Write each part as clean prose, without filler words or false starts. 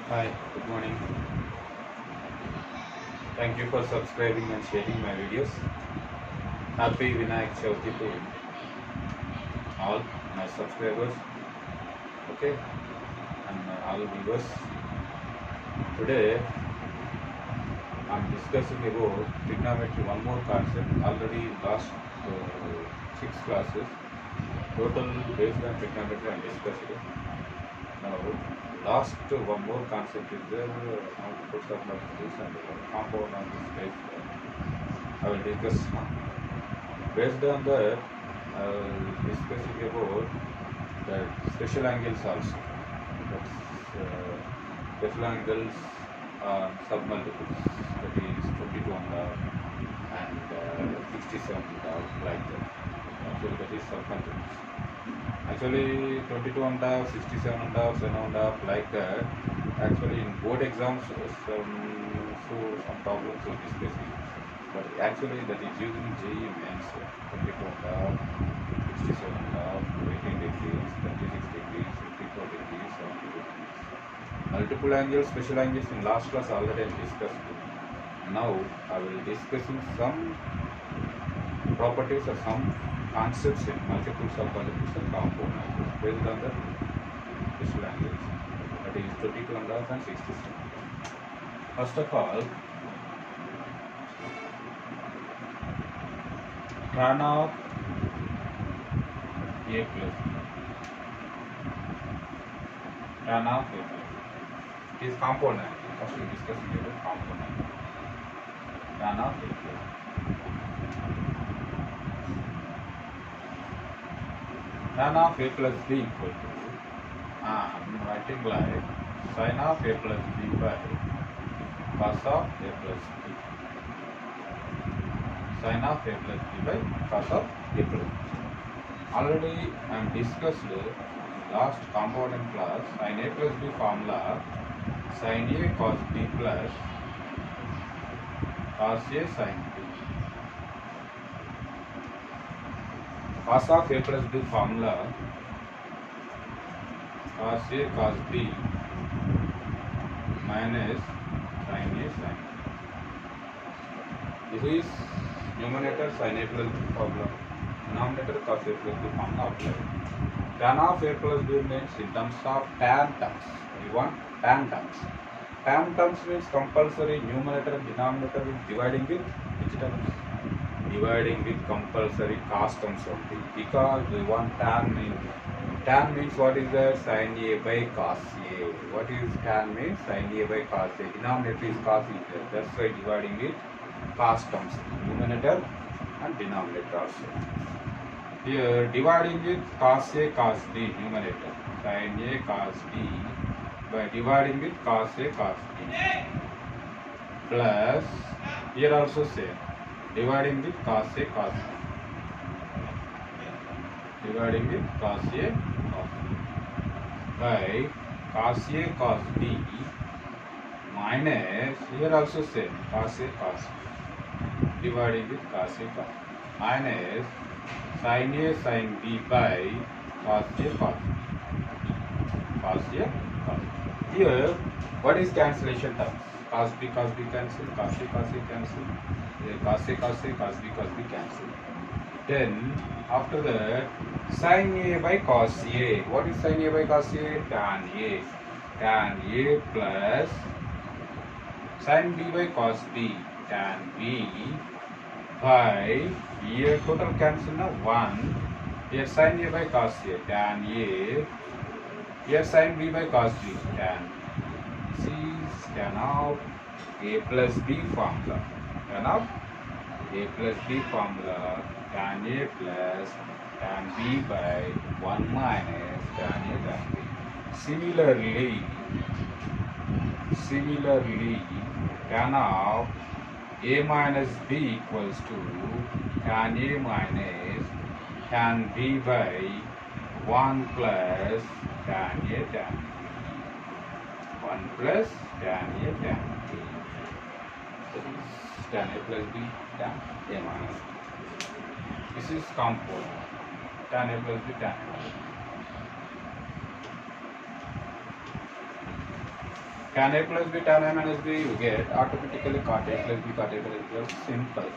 Hi, good morning. Thank you for subscribing and sharing my videos. Happy Vinayak Chauthi to all my subscribers, okay, and all viewers. Today I'm discussing about trigonometry, one more concept. Already last six classes, total based on trigonometry I discussed. Now, last one more concept is there, multiples of multiples and compound on this base. I will discuss now. Based on that, discussing about the special angles also. That's special angles on submultiples. That is 22 and a half and 67 and a half, like that. Actually, that is submultiples. Actually, 22 and a half, 67 and a half, 7 and a half, like that. Actually, in board exams, some problems are discussing. But actually, that is using JEE mains 22 and a half, 67 and a half, 18 degrees, 36 degrees, 54 degrees, 70 degrees. Multiple angles, special angles in last class already I discussed. Now I will discussing some properties or some concepts in multiples of multiples and compound angles based on the special angles. That is 22 and a half and 67. First of all, tan of A plus B. Tan of A plus B is compound angle. First we discussing about compound angle. Tan of A plus B. Tan of A plus B equal to, I'm writing like sin of A plus B by cos of A plus B. Sin of A plus B by cos of A plus B. Already I am discussed last compound class sin A plus B formula sin A cos B plus cos A sin B. Cos of A plus B formula cos A cos B minus sin A sin B. This is numerator sin A plus B formula, denominator cos A plus B formula applied. Tan of A plus B means in terms of tan terms. We want tan terms. Tan terms means compulsory numerator and denominator is dividing with which terms? Dividing with compulsory cos terms only. Because we want tan means what is that? Sin A by cos A. What is tan means? Sin A by cos A. Denominator is cos A. That's why dividing with cos terms, numerator and denominator also. Here dividing with cos A cos B numerator, sin A cos B by dividing with cos A cos B plus here also same dividing with cos A cos B, dividing with cos A cos B by cos A cos B minus here also same cos A cos B dividing with cos A cos B minus sin A sin B by cos A cos B. Cos A cos B. Here, what is cancellation terms? Cos B cancel, cos A cancel, cos A cos B cancel. Then, after that, sin A by cos A. What is sin A by cos A? Tan A. Tan A plus sin B by cos B. Tan B by here total cancel now 1. Here sin A by cos A. Tan A. Here sin B by cos B. Tan. This is tan of A plus B formula. Tan of A plus B formula. Tan A plus tan B by 1 minus tan A tan B. Similarly, tan of A minus B equals to tan A minus tan B by 1 plus tan A tan B. 1 plus tan A tan B. That is tan A plus B tan A minus B. This is compound. Tan A plus B tan A. tan A plus B, tan A minus B, you get automatically cot A plus B, cot A plus B. Simple.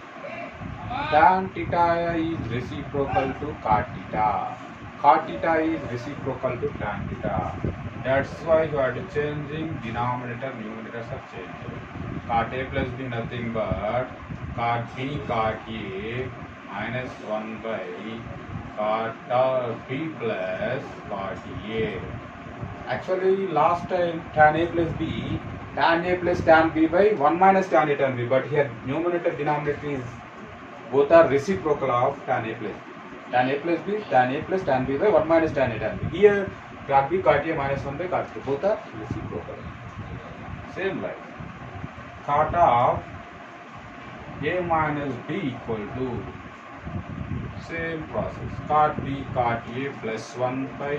Tan theta is reciprocal to cot theta. Cot theta is reciprocal to tan theta. That's why you are changing denominator, numerators are changed. Cot A plus B nothing but cot B cot A minus 1 by cot B plus cot A. Actually last time tan A plus B, tan A plus tan B by 1 minus tan A tan B, but here numerator denominator is both are reciprocal of tan A plus B. Tan A plus B, tan A plus tan B by 1 minus tan A tan B. Here cot B cot A minus 1 by cot A, both are reciprocal. Same like cot of A minus B equal to same process cot B cot A plus 1 by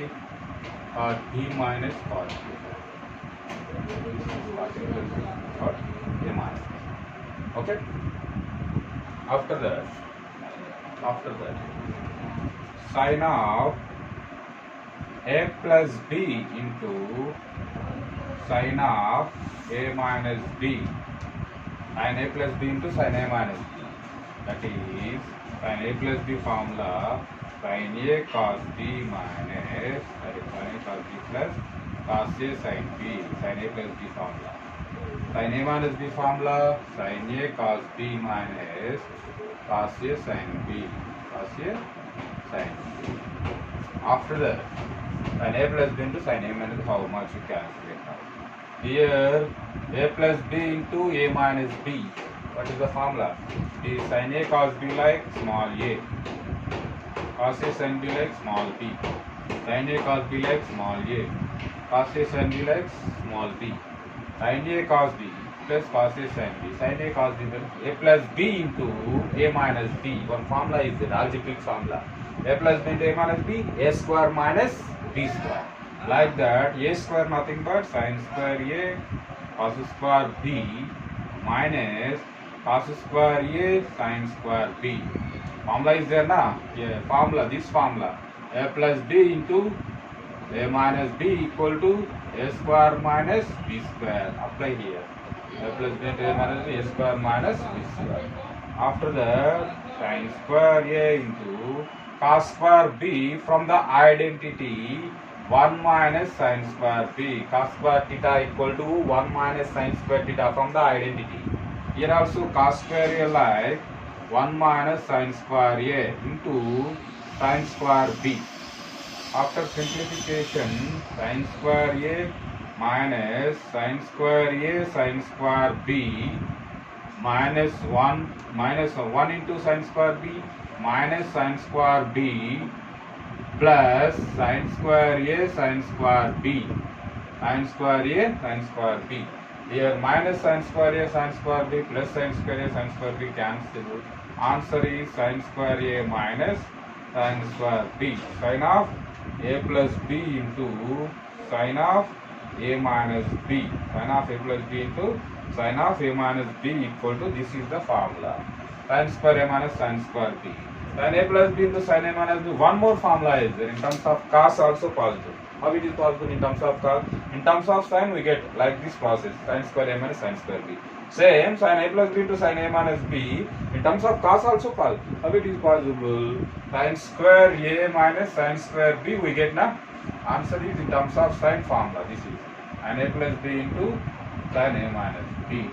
cot B minus cot A. Cot A plus B cot A minus. Okay. After that, sin of A plus B into sin of A minus B, sin A plus B into sin A minus B. That is sin A plus B formula sin A cos B minus sin A cos B plus cos A sin B, sin A plus B formula. Sin A minus B formula sin A cos B minus cos A sin B, cos A sin B. After that, sin A plus B into sin A minus, how much you calculate now? Here A plus B into A minus B. What is the formula? The sin A cos B like small a, cos A sin B like small b, sin A cos B like small a, cos A sin B like small b, sin A cos B plus cos A sin B, sin A cos B plus A plus B into A minus B. One formula is the algebraic formula. A plus B into A minus B, A square minus B square. Like that, A square nothing but sin square A cos square B minus cos square A sin square B. Formula is there na? Yeah, formula, this formula. A plus B into A minus B equal to A square minus B square. Apply here. A plus B into A minus B, A square minus B square. After that, sin square A into cos square B from the identity 1 minus sin square B. Cos square theta equal to 1 minus sin square theta from the identity. Here also cos square A like 1 minus sin square A into sin square B. After simplification, sin square A minus sin square A sin square B minus 1 into sin square B minus sin square B plus sin square A sin square B, sin square A sin square B. Here minus sin square A sin square B plus sin square A sin square B cancel. Answer is sin square A minus sin square B. Sin of A plus B into sin of A minus B. Sin of A plus B into sin of A minus B equal to, this is the formula. Sin square A minus sin square B. Sin A plus B into sin A minus B. One more formula is there in terms of cos also possible. How it is possible in terms of cos? In terms of sin we get like this process, sin square A minus sin square B. Same sin A plus B into sin A minus B. In terms of cos also possible. How it is possible? Sin square A minus sin square B we get na? Answer is in terms of sin formula. This is sin A plus B into sin A minus B.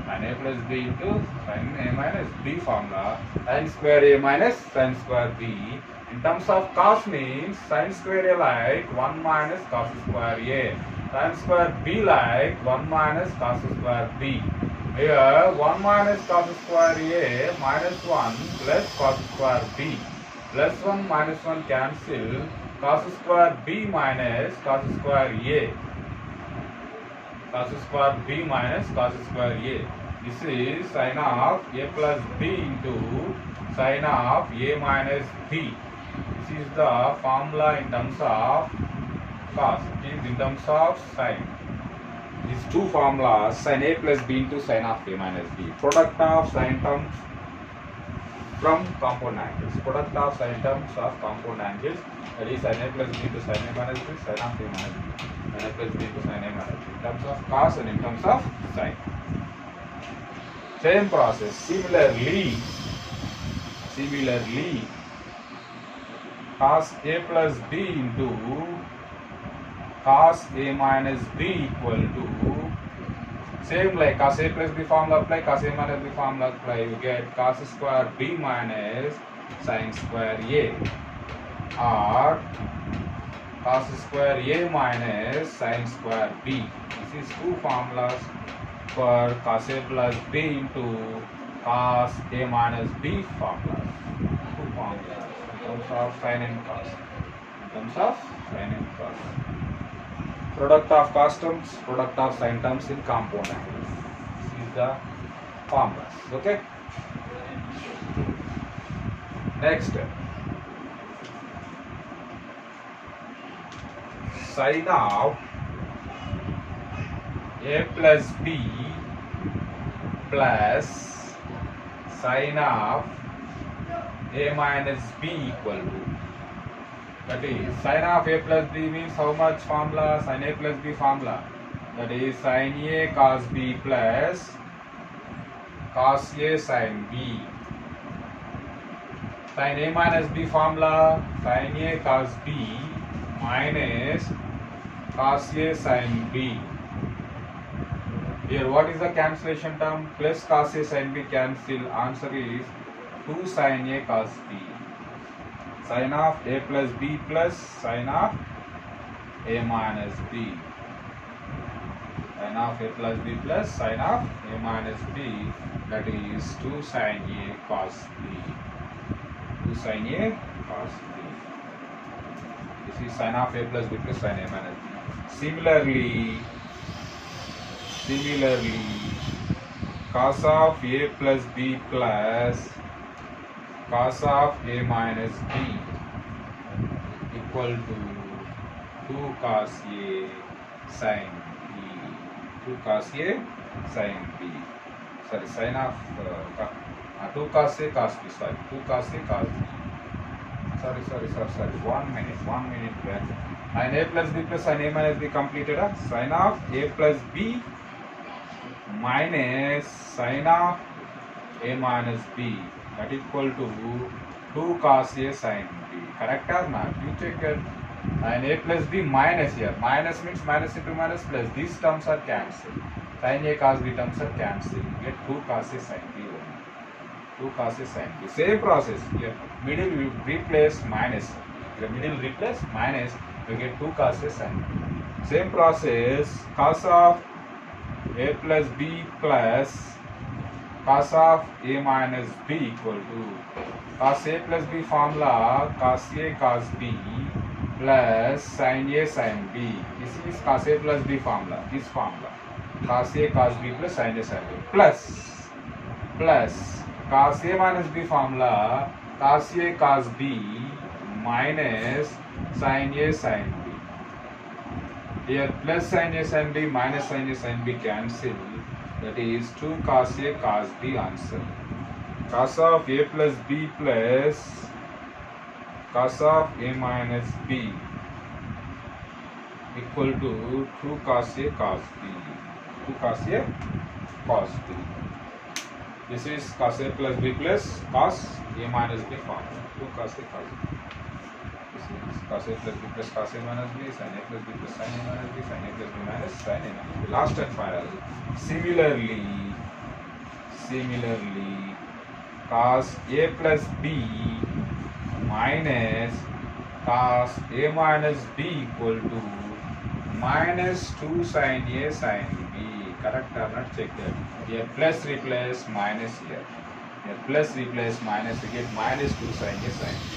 Sin A plus B into sin A minus B formula. Sin square A minus sin square B. In terms of cos means sin square A like 1 minus cos square A. Sin square B like 1 minus cos square B. Here 1 minus cos square A minus 1 plus cos square B. Plus 1 minus 1 cancel. Cos square B minus cos square A. Cos square B minus cos square A. This is sin of A plus B into sin of A minus B. This is the formula in terms of cos. It is in terms of sin. These two formulas, sin A plus B into sin of A minus B. Product of sin terms from compound angles. Product of sine terms of compound angles, that is sin A plus B to sin A minus B, sin of A minus B, sin A plus B to sin A minus B, in terms of cos and in terms of sine. Same process. Similarly, cos A plus B into cos A minus B equal to, same like cos A plus B formula apply, cos A minus B formula apply, you get cos square B minus sin square A, or cos square A minus sin square B. This is two formulas for cos A plus B into cos A minus B formulas. Two formulas in terms of sin and cos. In terms of sin and cos. Product of cos terms, product of sin terms in compound angles. This is the formulas. Okay. Next, sin of A plus B plus sin of A minus B equal to, that is sin of A plus B means how much formula? Sin A plus B formula, that is sin A cos B plus cos A sin B. Sin A minus B formula, sin A cos B minus cos A sin B. Here what is the cancellation term? Plus cos A sin B cancel. Answer is 2 sin A cos B. Sin of A plus B plus sin of A minus B. Sin of A plus B plus sin of A minus B, that is 2 sin A cos B. 2 sin A cos B. This is sin of A plus B plus sin A minus B. Similarly, cos of A plus B plus cos of A minus B equal to 2 cos A sin B. 2 cos A sin B. Sorry, sin of 2 cos A cos B. Sorry, 2 cos A cos B. Sorry. 1 minute back. Sin A plus B plus sin A minus B completed. Sin of A plus B minus sin of A minus B, that equal to 2 cos A sin B. Correct or not? You check it. Sin A plus B minus here. Minus means minus into minus plus. These terms are cancelled. Sin A cos B terms are cancelled. You get 2 cos A sin B only. 2 cos A sin B. Same process. Here middle you replace minus. The middle replace minus. You get 2 cos A sin B. Same process. Cos of A plus B plus cos of A minus B equal to cos A plus B formula, cos A cos B plus sin A sin B. This is cos A plus B formula, this formula, cos A cos B plus sin A sin B plus cos A minus B formula, cos A cos B minus sin A sin B. Here plus sin A sin B minus sin A sin B cancel, that is 2 cos A cos B answer. Cos of A plus B plus cos of A minus B equal to 2 cos A cos B. 2 cos A cos B. This is cos A plus B plus cos A minus B formula. 2 cos A cos B. Cos A plus B plus cos A minus B, sin A plus B plus sin A minus B, sin A plus B minus sin A minus B. Last and final. Similarly, cos A plus B minus cos A minus B equal to minus 2 sin A sin B. Correct or not? Check that. Here plus replace minus here. Here plus replace minus, we get minus 2 sin A sin B.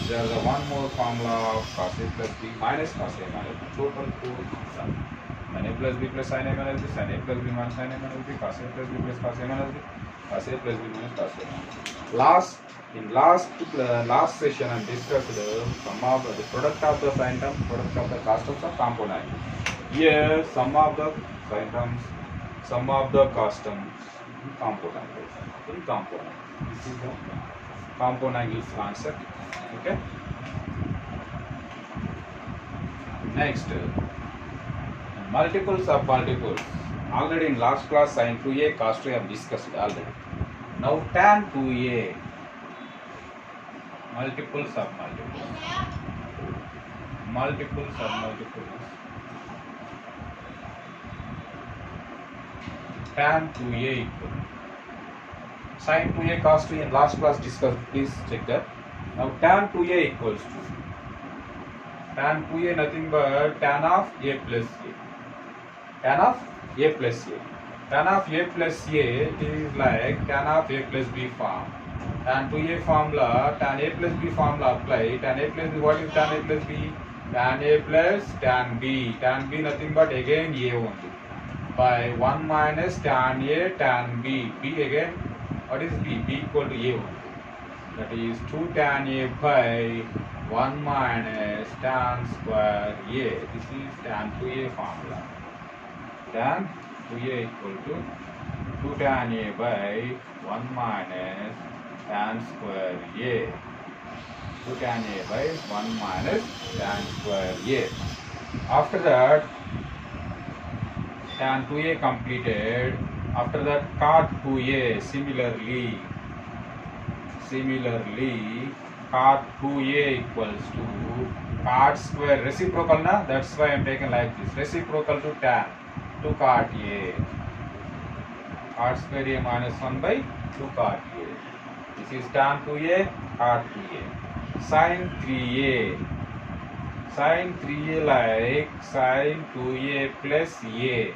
There is one more formula of cos A plus B minus cos A minus B. Total 4 formulas. Sin A plus B plus sin A minus B, sin A plus B minus sin A minus B, cos A plus B plus cos A minus B, cos A plus B minus cos A minus B. Last session I discussed sum of the product of the sin terms, product of the cos terms of compound angles. Here sum of the sin terms, sum of the cos terms in compound angles. This is the compound angles answer. Okay. Next, multiples of multiples. Already in last class sin 2a cos 2a have discussed already. Now tan 2a, multiples of multiples. Multiples of multiples. Tan 2a equal sin 2a cos 2a in last class discussed. Please check that. Now tan 2a equals to tan 2a nothing but tan of a plus a. Tan of a plus a. Tan of a plus a is like tan of a plus b form. Tan 2a formula, tan a plus b formula apply. Tan a plus b, what is tan a plus b? Tan a plus tan b. Tan b nothing but again a only. By 1 minus tan a tan b. B again, what is b? B equal to a only. That is 2 tan a by 1 minus tan square a. This is tan 2a formula. Tan 2a equal to 2 tan a by 1 minus tan square a. 2 tan a by 1 minus tan square a. After that, tan 2a completed. After that, cot 2a. Similarly, cot 2a equals to cot square reciprocal na. That's why I am taking like this. Reciprocal to tan 2 cot a. Cot square a minus 1 by 2 cot a. This is tan 2a, cot 2a. Sin 3a. Sin 3a like sin 2a plus a.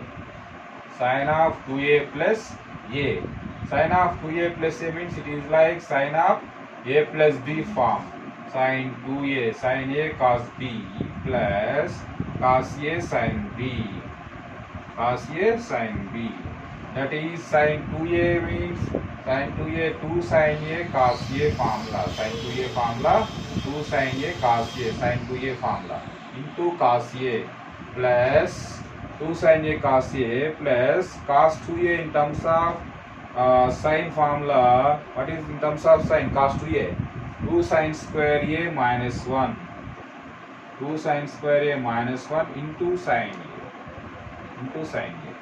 Sin of 2a plus a. Sin of 2a plus a means it is like sin of a plus b form. Sin 2a sin a cos b plus cos a sin b. Cos a sin b. That is sin 2a means sin 2a 2 sin a cos a formula. Sin 2a formula 2 sin a cos a. Sin 2a formula into cos a plus 2 sin a cos a plus cos 2a in terms of sin formula. What is in terms of sin? Cos 2a 2 sin square a minus 1. 2 sin square a minus 1 into sin a. Into sin a.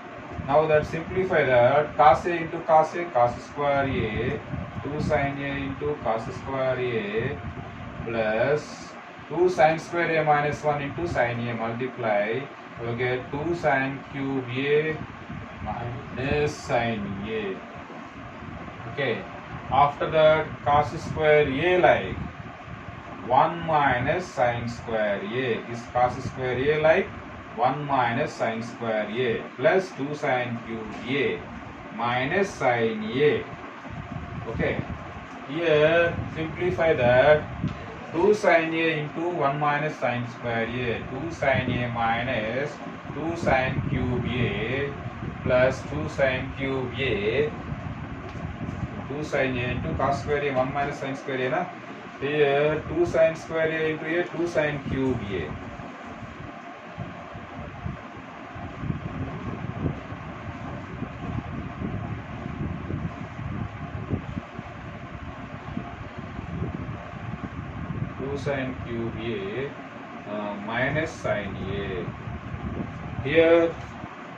Now that simplify that, cos a into cos a, cos square a, 2 sin a into cos square a plus 2 sin square a minus 1 into sin a, multiply, you will get 2 sin cube a minus sin a. Okay, after that cos square a like 1 minus sin square a. This cos square a like 1 minus sin square a plus 2 sin cube a minus sin a. Okay, here simplify that 2 sin a into 1 minus sin square a. 2 sin a minus 2 sin cube a plus 2 sin cube a. 2 sin a into cos square a 1 minus sin square a na. Here 2 sin square a into a 2 sin cube a. Sin cube a minus sin a. Here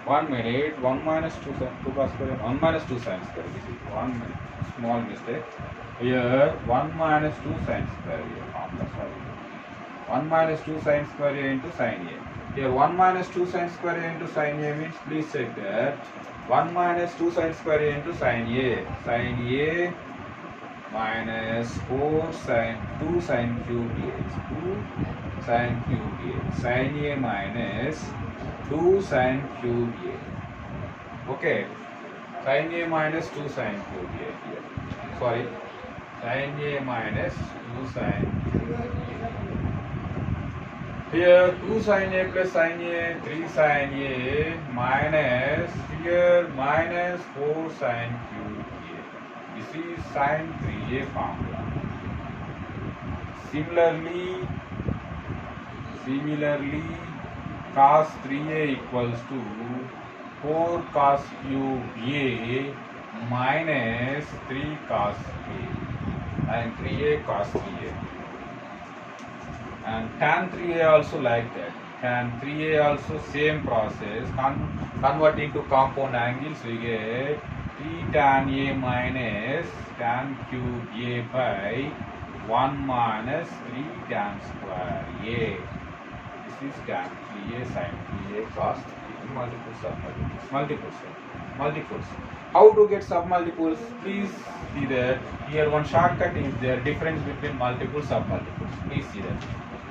1 minute 1 minus 2 sin 2 cos square 1 minus 2 sin square. This is one small mistake. Here 1 minus 2 sin square a. Sorry. 1 minus 2 sin square a into sin a. Here 1 minus 2 sin square a into sin a means please check that 1 minus 2 sin square a into sin a. Sin a minus 4 sin 2 sin cube a. 2 sin cube a. Sin a minus 2 sin cube a. Okay, sin a minus 2 sin cube a here. Sorry, sin a minus 2 sin cube a. Here 2 sin a plus sin a 3 sin a minus here minus 4 sin cube a. This is sin 3a formula. Similarly, cos 3a equals to 4 cos cube a minus 3 cos a. Sin 3a cos 3a. And tan 3a also like that. Tan 3a also same process. Convert into compound angles, we get 3 tan a minus tan cube a by 1 minus 3 tan square a. This is tan 3a sin 3a cos 3a. Multiples of multiples. How to get submultiples? Please see that here one shortcut is there. Difference between multiples of multiples. Please see that.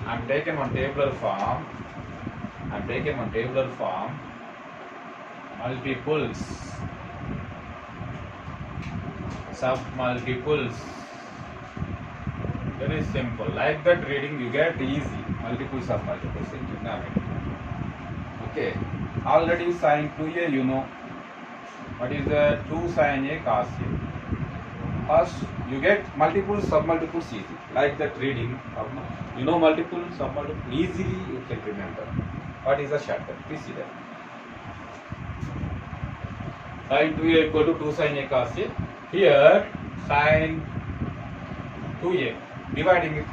I am taken one tabular form. Multiples, submultiples. Very simple. Like that reading you get easy. Multiples of multiples in trigonometry. Okay. Already sin 2a you know. What is the 2 sin a cos a? First you get multiples, submultiples easy. Like that reading. You know multiple, submultiple, easily you can remember. What is the shortcut? Please see that. Sin 2a equal to 2 sin a cos a. Here sin 2a dividing it.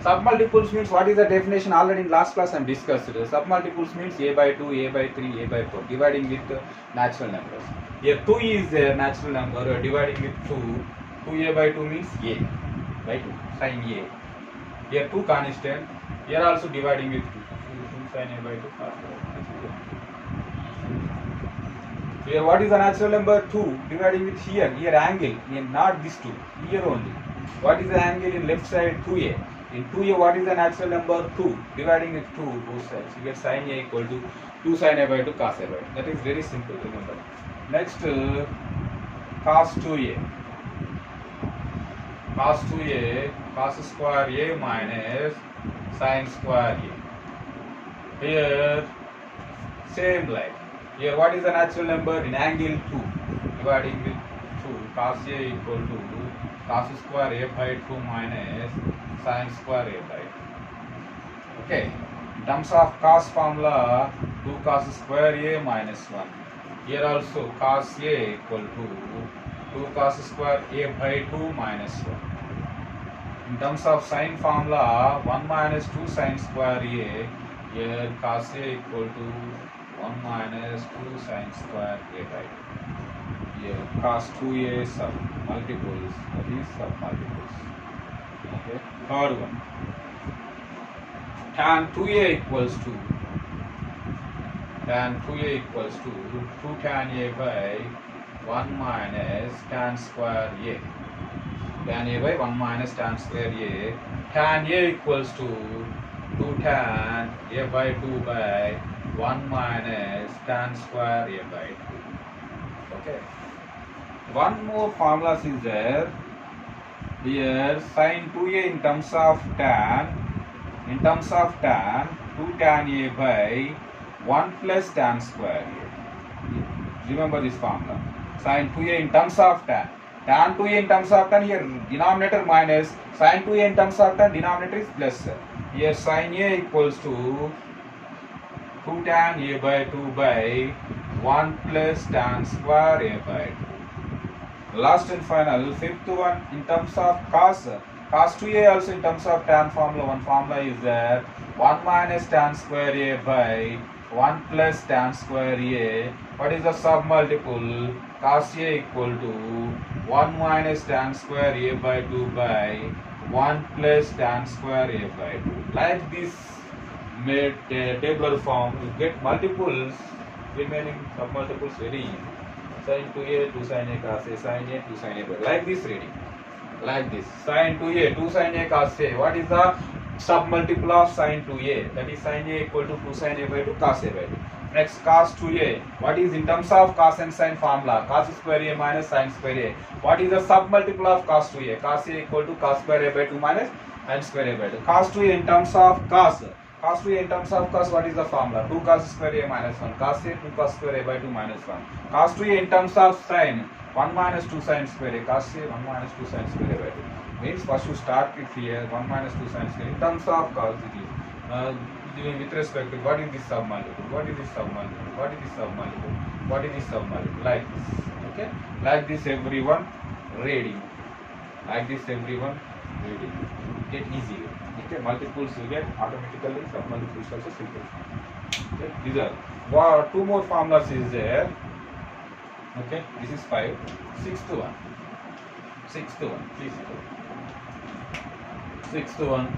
Submultiples means what is the definition? Already in last class I am discussed. Submultiples means a by 2, a by 3, a by 4. Dividing with natural numbers. Here 2 is a natural number. Dividing with 2. 2a by 2 means a by 2. Sin a. Here 2 constant. Here also dividing with 2. 2 sin a by 2 cos a. Here what is the natural number? 2. Dividing with here angle. Here not this 2. Here only. What is the angle in left side? 2a. In 2a what is the natural number? 2. Dividing with 2 both sides. You get sin a equal to 2 sin a by 2 cos a by 2. That is very simple, remember. Next cos 2a. Cos 2a, cos square a minus sin square a. Here same like. Here what is the natural number? In angle 2. Dividing with 2. Cos a equal to cos square a by 2 minus sin square a by 2. Okay. In terms of cos formula, 2 cos square a minus 1. Here also cos a equal to 2 cos square a by 2 minus 1. In terms of sin formula, 1 minus 2 sin square a. Here cos a equal to 1 minus 2 sin square a by 2. Here cos 2a sub multiples, that is sub multiples. Okay. Third one. Tan 2a equals to 2 tan a by 1 minus tan square a. Tan a by 1 minus tan square a. Tan a equals to 2 tan a by 2 by 1 minus tan square a by 2. Okay. One more formula is there. Here sin 2a in terms of tan 2 tan a by 1 plus tan square a. Remember this formula. Sin 2a in terms of tan 2a in terms of tan, here denominator minus, sin 2a in terms of tan, denominator is plus. Here sin a equals to 2 tan a by 2 by 1 plus tan square a by 2. Last and final, fifth one, in terms of cos 2a also in terms of tan formula, one formula is there, 1 minus tan square a by 1 plus tan square a. What is the submultiple? Cos a equal to 1 minus tan square a by 2 by 1 plus tan square a by 2. Like this made tabular form, you get multiples, remaining submultiples very easy. Sin 2a, 2 sin a cos a, sin a, 2 sin a by 2. Like this reading. Like this. Sin 2a, 2 sin a cos a. What is the submultiple of sin 2a? That is sin a equal to 2 sin a by 2 cos a by 2. Next cos 2a. What is in terms of cos and sin formula? Cos square a minus sin square a. What is the submultiple of cos 2a? Cos a equal to cos square a by 2 minus sin square a by 2. Cos 2a in terms of cos. Cos 2a in terms of cos, what is the formula? 2 cos square a minus 1. Cos a, 2 cos square a by 2 minus 1. Cos 2a in terms of sin, 1 minus 2 sin square a. Cos a, 1 minus 2 sin square a by 2. Means first you start with here, 1 minus 2 sin square. In terms of cos, it is. With respect to what is this submultiple? What is this submultiple? What is this submultiple? What is this submultiple? Like this. Okay? Like this everyone reading. Like this everyone will get easy. Okay, multiples you get automatically, submultiples also simple. Okay, these are two more formulas is there. Okay, this is 5. Sixth one. Please. Sixth one.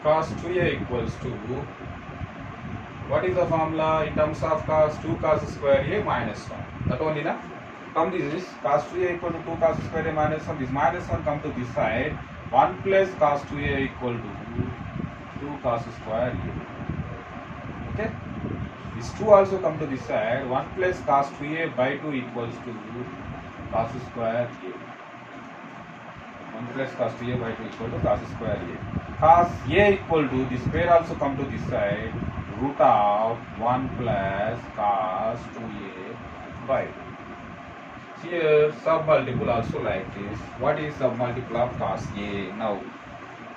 Cos 2a equals to, what is the formula in terms of cos? 2 cos square a minus 1. That only na? Come this is cos 2a equal to 2 cos square a minus 1. This minus 1 come to this side. 1 plus cos 2a equal to 2 cos square a. Okay. This 2 also come to this side. 1 plus cos 2a by 2 equals to cos square a. 1 plus cos 2a by 2 equal to cos square a. Cos a equal to, this pair also come to this side, root of 1 plus cos 2a by 2. Here submultiple also like this. What is submultiple of cos a now?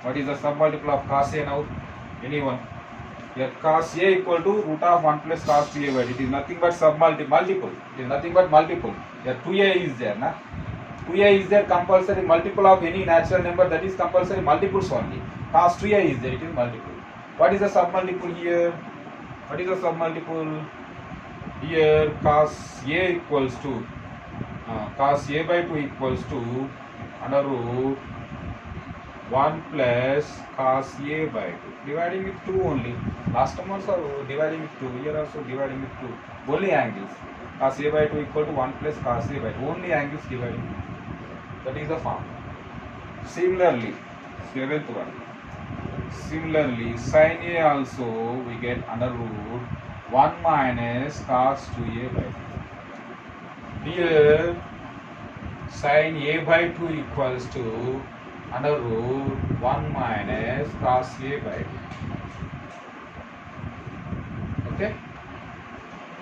What is the submultiple of cos a now? Anyone? Here cos a equal to root of 1 plus cos 2a by 2. It is nothing but submultiple. It is nothing but multiple. Here 2a is there, na? 2a is there, compulsory multiple of any natural number, that is compulsory multiples only. Cos 2a is there, it is multiple. What is the submultiple here? What is the submultiple? Here cos a equals to cos a by 2 equals to under root 1 plus cos a by 2. Dividing with 2 only. Last time also dividing with 2. Here also dividing with 2. Only angles. Cos a by 2 equal to 1 plus cos a by 2. Only angles dividing with 2. That is the form. Similarly, 7th one. Similarly, sin a also we get under root 1 minus cos 2a by 2. Here, sin a by 2 equals to under root 1 minus cos a by 2. Okay?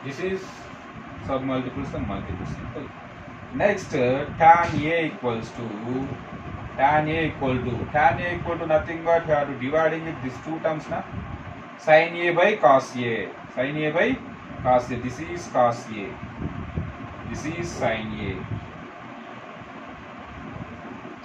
This is submultiples and multiples. Simple. Next, tan a equals to, tan a equal to nothing but we have to dividing with these two terms na. Sin a by cos a. Sin a by cos a. This is cos a. This is sin a.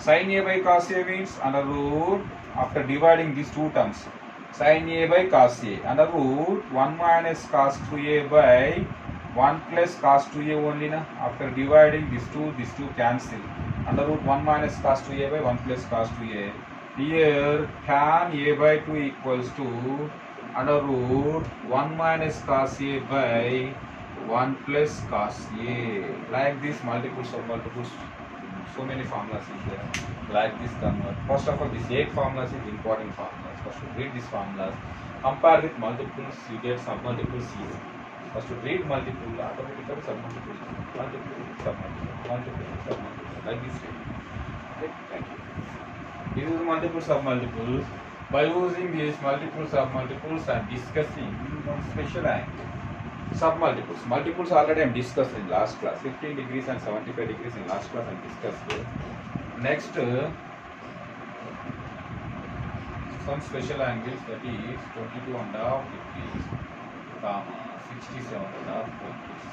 Sin a by cos a means under root, after dividing these two terms, sin a by cos a, under root 1 minus cos 2a by 1 plus cos 2a only na. After dividing these two cancel. Under root 1 minus cos 2a by 1 plus cos 2a. Here tan a by 2 equals to under root 1 minus cos a by 1 plus cos a. Like this multiples of multiples. So many formulas is there. Like this convert. First of all, these 8 formulas is important formulas. First to read these formulas. Compare with multiples, you get submultiples easy. First to read multiple, automatically submultiple, multiple, like this way. Okay, thank you. This is multiple submultiples. By using these multiple submultiples, I am discussing one special angle. Submultiples. Multiples already I am discussed in last class. 15 degrees and 75 degrees in last class I am discussed. Next, some special angles, that is 22.5 degrees, 67.5 degrees.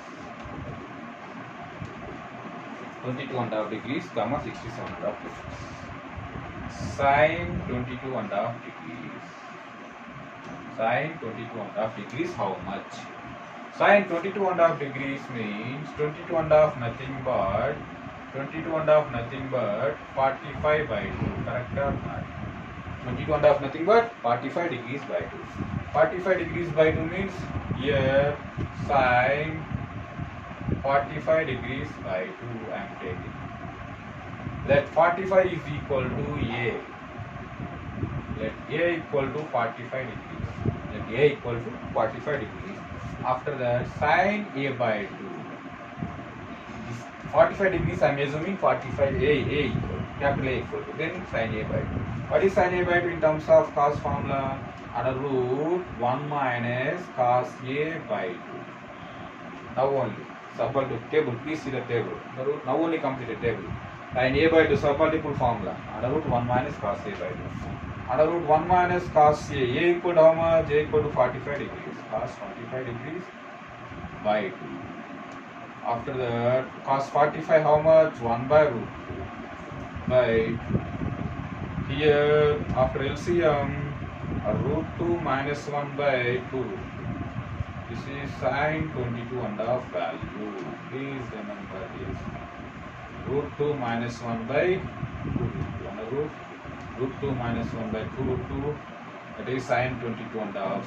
22.5 degrees, 67.5 degrees. Sin 22.5 degrees. Sin 22.5 degrees, how much? Sin 22.5 degrees means 22.5 nothing but 45 by 2. Correct or not? 22.5 nothing but 45 degrees by 2. 45 degrees by 2 means here sin 45 degrees by 2 I am taking. Let 45 is equal to A. Let A equal to 45 degrees. Let A equal to 45 degrees. After that, sin A by 2. This 45 degrees I am assuming 45 A equal, capital A equal to, then sin A by 2. What is sin A by 2 in terms of cos formula? Under root 1 minus cos A by 2. Now only, submultiple table, please see the table. Now only complete the table. Sin A by 2 submultiple formula. Under root 1 minus cos A by 2. Under root 1 minus cos A equal to how much? A equal to 45 degrees. Cos 45 degrees by 2. After that, cos 45 how much? 1 by root 2 by here after LCM root 2 minus 1 by 2 root 2. This is sine 22 and a half value. Please remember this. Root 2 minus 1 by 2 root 2. And root 2 minus 1 by 2 root 2. That is sine 22 and a half.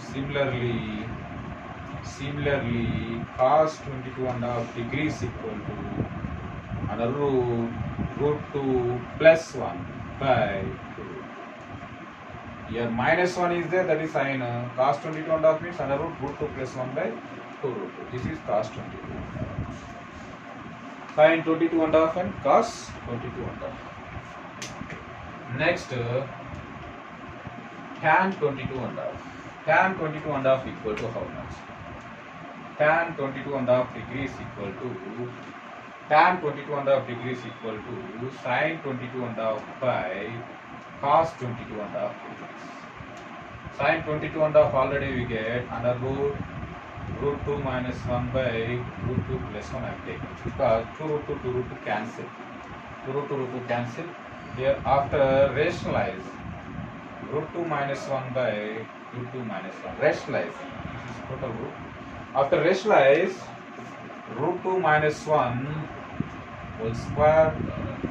Similarly, cos 22 and a half degrees equal to under root 2 plus 1 by 2. Here minus 1 is there, that is sine cos 22 and a half means under root 2 plus 1 by 2 root 2. This is cos 22 and a half. Sine 22 and a half and cos 22 and a half. Next, tan 22 and a half. Tan 22 and a half equal to how much? Tan 22 and a half degrees equal to tan 22 and a half degrees equal to sine 22 and a half by cos 22 and a half degrees. Sine 22 and a half already we get under root 2 minus 1 by root 2 plus 1 I have taken because 2 root 2 cancel. 2 root 2 cancel. Here after rationalize root 2 minus 1 by root 2 minus 1. Rationalize. This is total root. After rationalize root 2 minus 1 whole square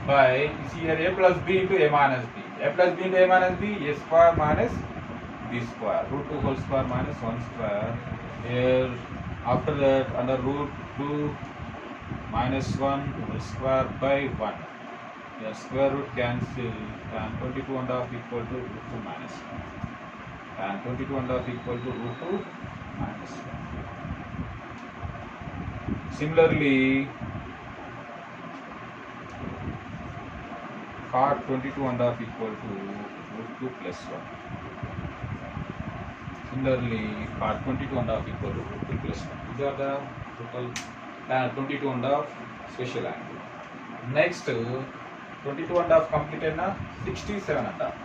by is here a plus b into a minus b. A plus b into a minus b, a square minus b square. Root 2 whole square minus 1 square. Here after that under root 2 minus 1 whole square by 1. Here square root cancel. Tan 22 and a half equal to root 2 minus 1. Tan 22 and a half equal to root 2 minus 1. Similarly, cot 22 and a half equal to root 2 plus 1. Similarly, cot 22 and a half equal to root 2 plus 1. These are the total tan 22 and a half special angle. Next, 22 and a half completed na 67 and a half.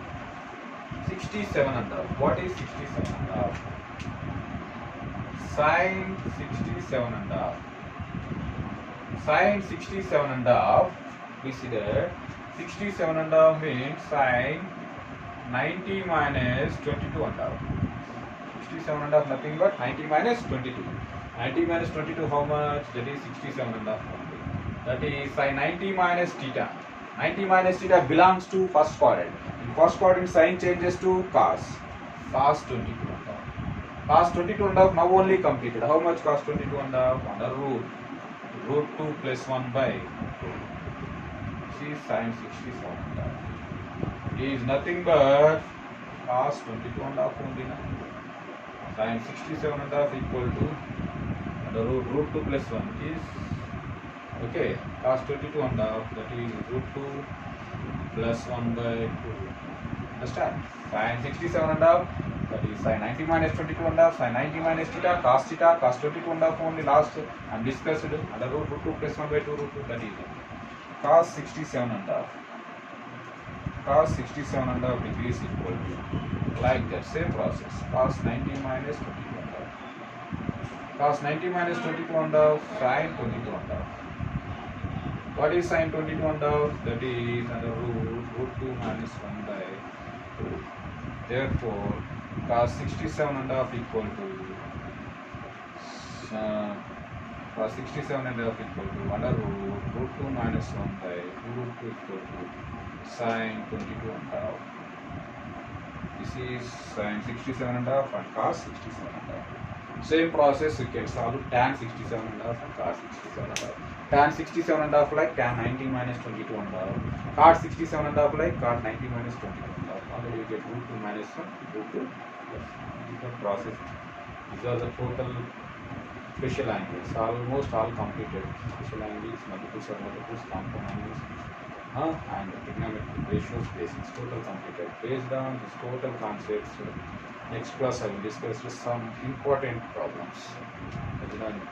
67 and a half. What is 67 and a half? Sine 67 and a half. Sine 67 and a half, we see that 67 and a half means sine 90 minus 22 and a half. 67 and a half nothing but 90 minus 22. 90 minus 22 how much? That is 67 and a half only. That is sine 90 minus theta. 90 minus theta belongs to first quadrant. In first quadrant sine changes to cos. Cos 22 and a half. Cos 22 and a half now only completed. How much cos 22 and a half? Under root 2 plus 1 by 2. See sine 67 and a half. It is nothing but cos 22 and a half only. Sine 67 and a half equal to under root 2 plus 1 is okay. Cos 22 and a half, that is root 2 plus 1 by 2. Understand? Sine 67 and a half, that is sine 90 minus 22 and a half, sine 90 minus theta, cos 22 and a half only last and discussed under root 2 plus 1 by 2 root 2, that is cos 67 and a half. Cos 67 and a half degrees equal to like that same process. Cos 90 minus 22 and a half. Cos 90 minus 22 and a half, sine 22 and a half. What is sine 22 and a half? That is under root 2 minus 1 by 2. Therefore, cos 67 and a half equal to cos 67 and a half equal to under root 2 minus 1 by 2 root 2 equal to sine 22 and a half. This is sine 67 and a half and cos 67 and a half. Same process we can solve tan 67 and a half and cos 67 and a half. Tan 67 and a half like tan 90 minus 22 and a half. Cot 67 and a half like cot 90 minus 22 and a half. Already you get root 2 minus 1, root 2 plus 1. This is the process. These are the total special angles. Almost all completed. Special angles, multiples or multiples, compound angles, and trigonometric ratios, basics, total completed. Based on this total concepts, next class I will discuss some important problems.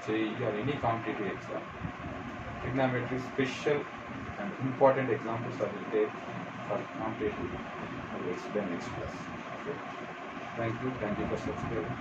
JEE or any competitive exam. Trigonometry special and important examples I will take for competitive. I will explain next class. Okay. Thank you for subscribing.